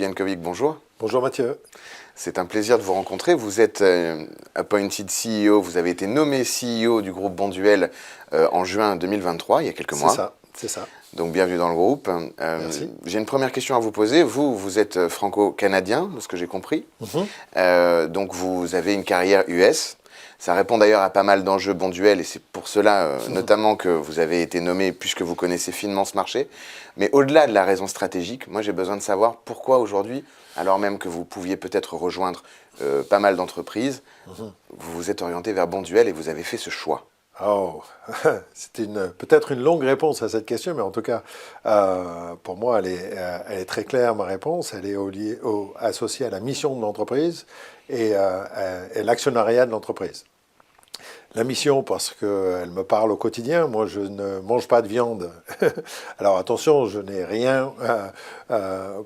Jankovic, bonjour. Bonjour Mathieu. C'est un plaisir de vous rencontrer. Vous êtes appointed CEO, vous avez été nommé CEO du groupe Bonduelle en juin 2023, il y a quelques mois. C'est ça. Donc bienvenue dans le groupe. Merci. J'ai une première question à vous poser. Vous êtes franco-canadien, de ce que j'ai compris. Donc vous avez une carrière US. Ça répond d'ailleurs à pas mal d'enjeux Bonduelle et c'est pour cela notamment que vous avez été nommé puisque vous connaissez finement ce marché. Mais au-delà de la raison stratégique, moi j'ai besoin de savoir pourquoi aujourd'hui, alors même que vous pouviez peut-être rejoindre pas mal d'entreprises, vous vous êtes orienté vers Bonduelle et vous avez fait ce choix. Oh, c'était peut-être une longue réponse à cette question, mais en tout cas, pour moi, elle est très claire, ma réponse. Elle est associée à la mission de l'entreprise et à l'actionnariat de l'entreprise. La mission, parce qu'elle me parle au quotidien. Moi, je ne mange pas de viande. Alors attention, je n'ai rien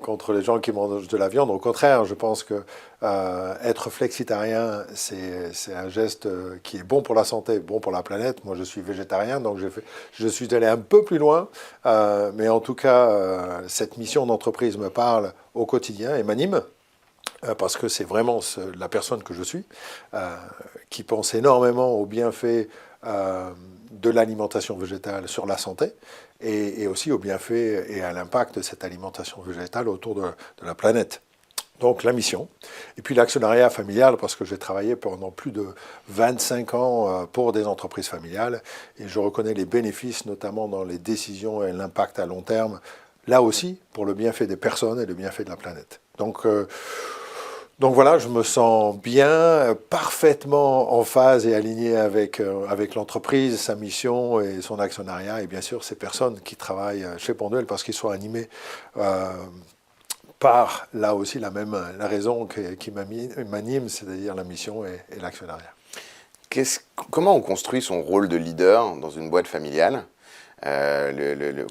contre les gens qui mangent de la viande. Au contraire, je pense que être flexitarien, c'est un geste qui est bon pour la santé, bon pour la planète. Moi, je suis végétarien, donc je suis allé un peu plus loin. Mais en tout cas, cette mission d'entreprise me parle au quotidien et m'anime. Parce que c'est vraiment la personne que je suis, qui pense énormément aux bienfaits de l'alimentation végétale sur la santé, et aussi aux bienfaits et à l'impact de cette alimentation végétale autour de la planète. Donc la mission, et puis l'actionnariat familial, parce que j'ai travaillé pendant plus de 25 ans pour des entreprises familiales, et je reconnais les bénéfices, notamment dans les décisions et l'impact à long terme, là aussi, pour le bienfait des personnes et le bienfait de la planète. Donc voilà, je me sens bien, parfaitement en phase et aligné avec l'entreprise, sa mission et son actionnariat, et bien sûr ces personnes qui travaillent chez Bonduelle parce qu'ils sont animés par, là aussi, la raison qui m'anime, c'est-à-dire la mission et l'actionnariat. Comment on construit son rôle de leader dans une boîte familiale ?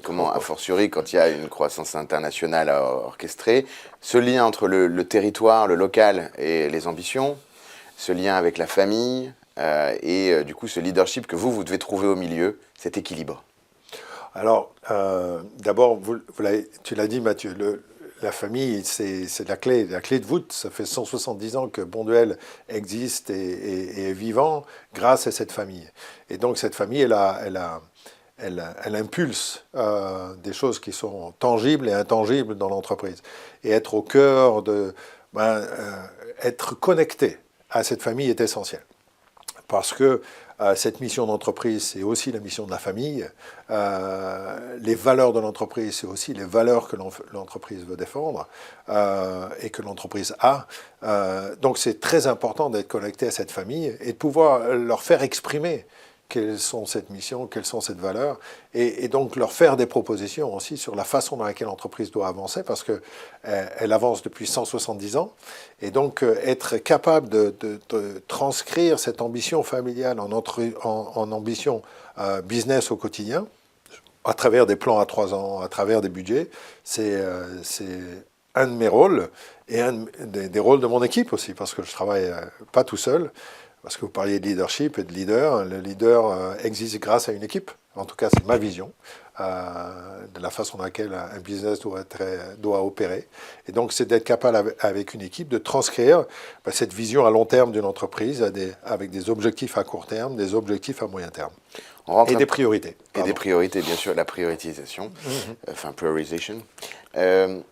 Comment, a fortiori, quand il y a une croissance internationale orchestrée, ce lien entre le territoire, le local et les ambitions, ce lien avec la famille et du coup ce leadership que vous devez trouver au milieu, cet équilibre. Alors, d'abord, tu l'as dit Mathieu, la famille, c'est la clé de voûte. Ça fait 170 ans que Bonduelle existe et est vivant grâce à cette famille. Et donc cette famille, elle impulse des choses qui sont tangibles et intangibles dans l'entreprise. Et être au cœur être connecté à cette famille est essentiel. Parce que cette mission d'entreprise, c'est aussi la mission de la famille. Les valeurs de l'entreprise, c'est aussi les valeurs que l'entreprise veut défendre et que l'entreprise a. Donc c'est très important d'être connecté à cette famille et de pouvoir leur faire exprimer quelles sont cette mission, quelles sont cette valeur, et donc leur faire des propositions aussi sur la façon dans laquelle l'entreprise doit avancer, parce qu'elle avance depuis 170 ans, et donc être capable de transcrire cette ambition familiale en ambition business au quotidien, à travers des plans à 3 ans, à travers des budgets, c'est un de mes rôles, et un des rôles de mon équipe aussi, parce que je ne travaille pas tout seul. Parce que vous parliez de leadership et de leader. Le leader existe grâce à une équipe. En tout cas, c'est ma vision de la façon dans laquelle un business doit opérer. Et donc, c'est d'être capable, avec une équipe, de transcrire cette vision à long terme d'une entreprise avec des objectifs à court terme, des objectifs à moyen terme. Et des priorités. Et des priorités, bien sûr, la prioritisation, enfin, priorisation. On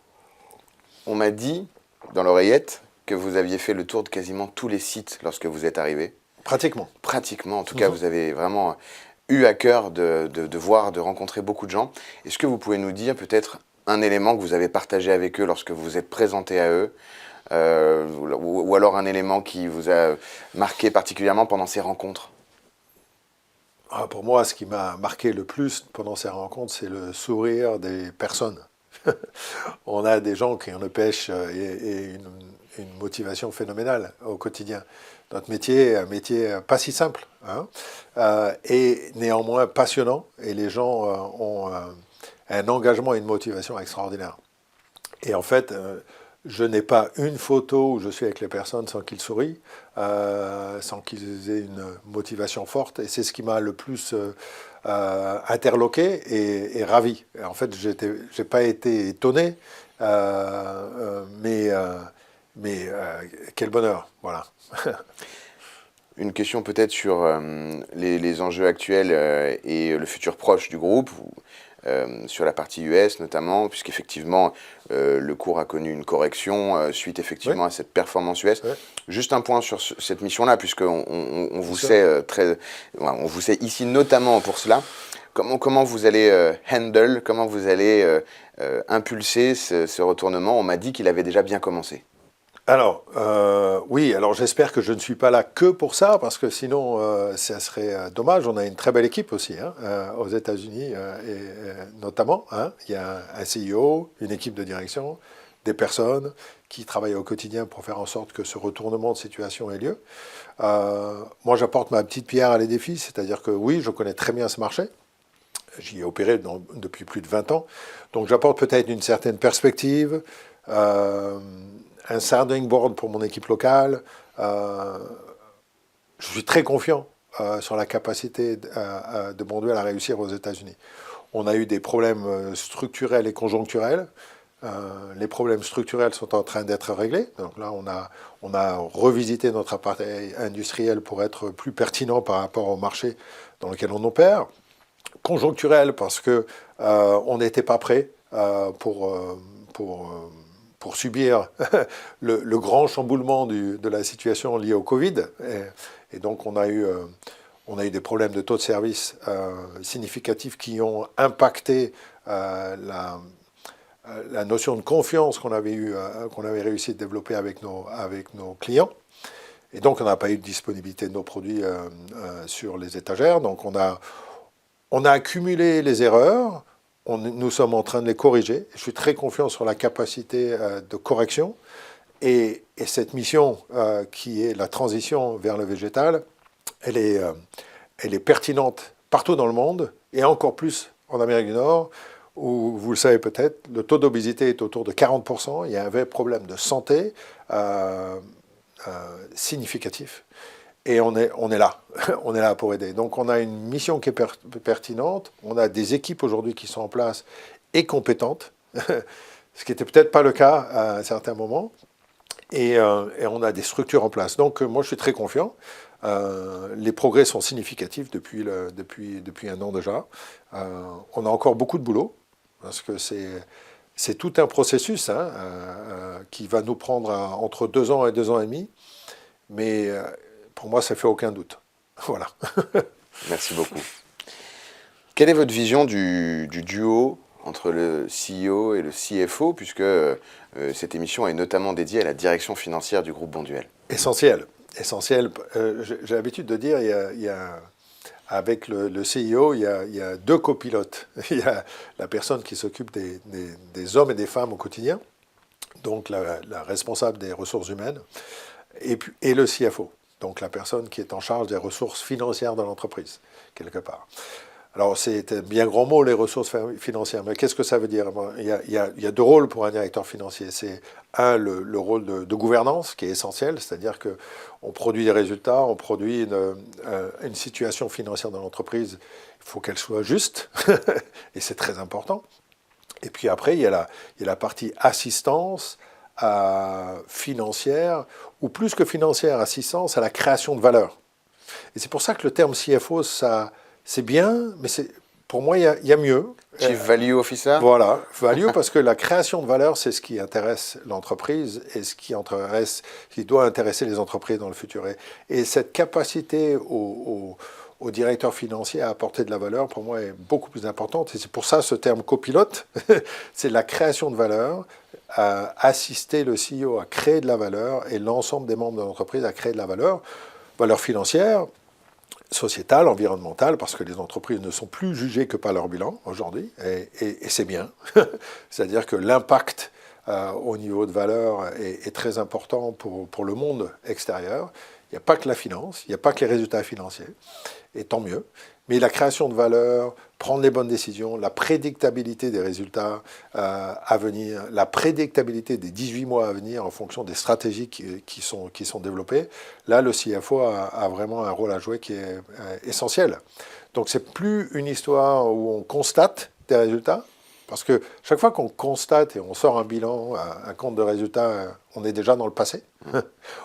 m'a dit, dans l'oreillette, que vous aviez fait le tour de quasiment tous les sites lorsque vous êtes arrivé. Pratiquement. Pratiquement. En tout cas, vous avez vraiment eu à cœur de voir, de rencontrer beaucoup de gens. Est-ce que vous pouvez nous dire peut-être un élément que vous avez partagé avec eux lorsque vous vous êtes présenté à eux ou alors un élément qui vous a marqué particulièrement pendant ces rencontres ? Pour moi, ce qui m'a marqué le plus pendant ces rencontres, c'est le sourire des personnes. On a des gens qui ont une pêche et une motivation phénoménale au quotidien. Notre métier est un métier pas si simple, et néanmoins passionnant, et les gens ont un engagement et une motivation extraordinaire. Et en fait, je n'ai pas une photo où je suis avec les personnes sans qu'ils sourient, sans qu'ils aient une motivation forte, et c'est ce qui m'a le plus interloqué et ravi. Et en fait, j'ai pas été étonné, Mais quel bonheur, voilà. Une question peut-être sur les enjeux actuels et le futur proche du groupe, sur la partie US notamment, puisqu'effectivement le cours a connu une correction suite effectivement à cette performance US. Juste un point sur cette mission-là, puisqu'on vous sait on vous sait ici notamment pour cela. Comment vous allez comment vous allez impulser ce retournement? On m'a dit qu'il avait déjà bien commencé. Alors, oui, alors j'espère que je ne suis pas là que pour ça, parce que sinon, ça serait dommage. On a une très belle équipe aussi, aux États-Unis, notamment. Il y a un CEO, une équipe de direction, des personnes qui travaillent au quotidien pour faire en sorte que ce retournement de situation ait lieu. Moi, j'apporte ma petite pierre à l'édifice, c'est-à-dire que oui, je connais très bien ce marché. J'y ai opéré depuis plus de 20 ans. Donc, j'apporte peut-être une certaine perspective, un sounding board pour mon équipe locale. Je suis très confiant sur la capacité de Bonduelle à réussir aux États-Unis. On a eu des problèmes structurels et conjoncturels. Les problèmes structurels sont en train d'être réglés. Donc là, on a revisité notre appareil industriel pour être plus pertinent par rapport au marché dans lequel on opère. Conjoncturel parce qu'on n'était pas prêt pour subir le grand chamboulement de la situation liée au Covid. Et donc, on a eu des problèmes de taux de service significatifs qui ont impacté la notion de confiance qu'on avait réussi à développer avec nos clients. Et donc, on n'a pas eu de disponibilité de nos produits sur les étagères. Donc, on a accumulé les erreurs. Nous sommes en train de les corriger. Je suis très confiant sur la capacité de correction. Et cette mission qui est la transition vers le végétal, elle est pertinente partout dans le monde, et encore plus en Amérique du Nord, où, vous le savez peut-être, le taux d'obésité est autour de 40%. Il y a un vrai problème de santé significatif. Et on est là. On est là pour aider. Donc on a une mission qui est pertinente. On a des équipes aujourd'hui qui sont en place et compétentes, ce qui n'était peut-être pas le cas à un certain moment. Et on a des structures en place. Donc moi je suis très confiant. Les progrès sont significatifs depuis un an déjà. On a encore beaucoup de boulot, parce que c'est tout un processus qui va nous prendre entre 2 ans et 2 ans et demi. Mais pour moi, ça ne fait aucun doute. Voilà. Merci beaucoup. Quelle est votre vision du duo entre le CEO et le CFO, puisque cette émission est notamment dédiée à la direction financière du groupe Bonduelle? Essentiel. J'ai l'habitude de dire, avec le CEO, il y a 2 copilotes. Il y a la personne qui s'occupe des hommes et des femmes au quotidien, donc la responsable des ressources humaines, et le CFO. Donc la personne qui est en charge des ressources financières de l'entreprise, quelque part. Alors c'est un bien grand mot, les ressources financières, mais qu'est-ce que ça veut dire? Il y a 2 rôles pour un directeur financier. C'est le rôle de gouvernance, qui est essentiel, c'est-à-dire qu'on produit des résultats, on produit une situation financière dans l'entreprise, il faut qu'elle soit juste, et c'est très important. Et puis après, il y a la partie assistance financière, ou plus que financière, assistance à la création de valeur. Et c'est pour ça que le terme CFO, c'est bien, mais pour moi, il y a mieux. Chief Value Officer. Voilà, value, parce que la création de valeur, c'est ce qui intéresse l'entreprise et ce qui doit intéresser les entreprises dans le futur. Et cette capacité au directeur financier à apporter de la valeur, pour moi, est beaucoup plus importante. Et c'est pour ça ce terme copilote, c'est la création de valeur, assister le CEO à créer de la valeur et l'ensemble des membres de l'entreprise à créer de la valeur financière, sociétale, environnementale, parce que les entreprises ne sont plus jugées que par leur bilan aujourd'hui, et c'est bien. C'est-à-dire que l'impact au niveau de valeur est très important pour le monde extérieur. Il n'y a pas que la finance, il n'y a pas que les résultats financiers, et tant mieux. Mais la création de valeur, prendre les bonnes décisions, la prédictabilité des résultats à venir, la prédictabilité des 18 mois à venir en fonction des stratégies qui sont développées, là, le CFO a vraiment un rôle à jouer qui est essentiel. Donc, c'est plus une histoire où on constate des résultats, Parce que chaque fois qu'on constate et on sort un bilan, un compte de résultat, on est déjà dans le passé.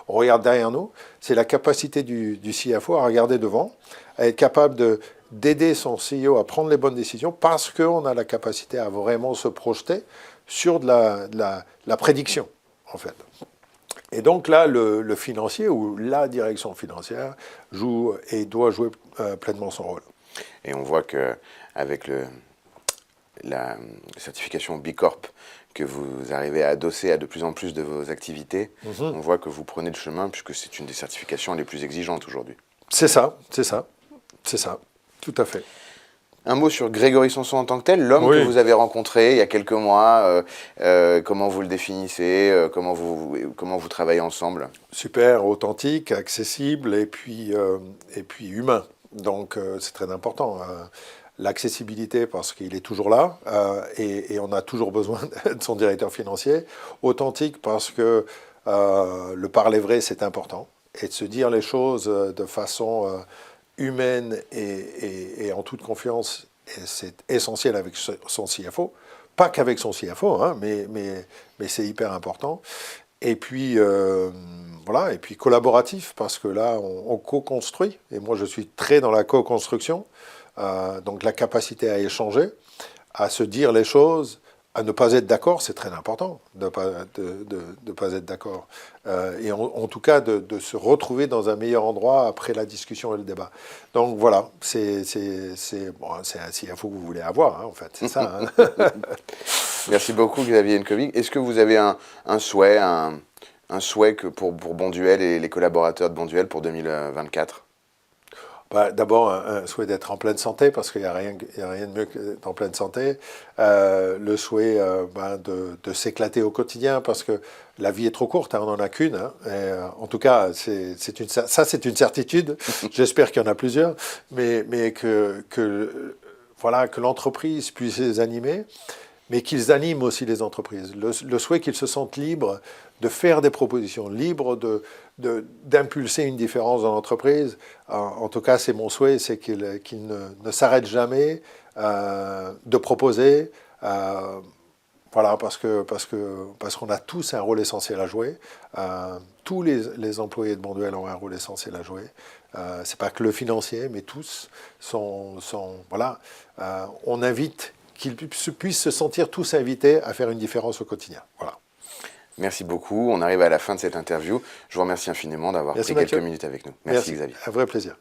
On regarde derrière nous. C'est la capacité du CFO à regarder devant, à être capable d'aider son CEO à prendre les bonnes décisions parce qu'on a la capacité à vraiment se projeter sur de la prédiction, en fait. Et donc là, le financier ou la direction financière joue et doit jouer pleinement son rôle. Et on voit qu'avec la certification B Corp que vous arrivez à adosser à de plus en plus de vos activités, on voit que vous prenez le chemin puisque c'est une des certifications les plus exigeantes aujourd'hui. C'est ça, c'est ça, c'est ça, tout à fait. Un mot sur Grégory Sanson en tant que tel, l'homme Oui. que vous avez rencontré il y a quelques mois, comment vous le définissez, comment vous travaillez ensemble? Super, authentique, accessible et puis humain. Donc c'est très important. L'accessibilité parce qu'il est toujours là et on a toujours besoin de son directeur financier. Authentique parce que le parler vrai c'est important et de se dire les choses de façon humaine et en toute confiance, c'est essentiel avec son CFO. Pas qu'avec son CFO, hein, mais c'est hyper important. Et puis, voilà, et puis collaboratif, parce que là, on co-construit. Et moi, je suis très dans la co-construction. Donc, la capacité à échanger, à se dire les choses, à ne pas être d'accord, c'est très important de ne pas être d'accord. Et en tout cas, de se retrouver dans un meilleur endroit après la discussion et le débat. Donc voilà, c'est un CFO que vous voulez avoir, hein, en fait, c'est ça. Hein. Merci beaucoup Xavier Nkovic. Est-ce que vous avez un souhait, un souhait pour Bonduelle et les collaborateurs de Bonduelle pour 2024? D'abord, un souhait d'être en pleine santé, parce qu'il n'y a rien de mieux qu'être en pleine santé. Le souhait de s'éclater au quotidien, parce que la vie est trop courte, hein, on n'en a qu'une. Hein, en tout cas, c'est une certitude. J'espère qu'il y en a plusieurs, mais que l'entreprise puisse les animer, mais qu'ils animent aussi les entreprises. Le souhait qu'ils se sentent libres de faire des propositions, libres d'impulser une différence dans l'entreprise. En tout cas, c'est mon souhait, c'est qu'ils ne s'arrêtent jamais de proposer. Voilà, parce qu'on a tous un rôle essentiel à jouer. Tous les employés de Bonduelle ont un rôle essentiel à jouer. C'est pas que le financier, mais tous sont voilà. On invite qu'ils puissent se sentir tous invités à faire une différence au quotidien. Voilà. Merci beaucoup. On arrive à la fin de cette interview. Je vous remercie infiniment d'avoir pris quelques minutes avec nous. Merci Xavier. Un vrai plaisir.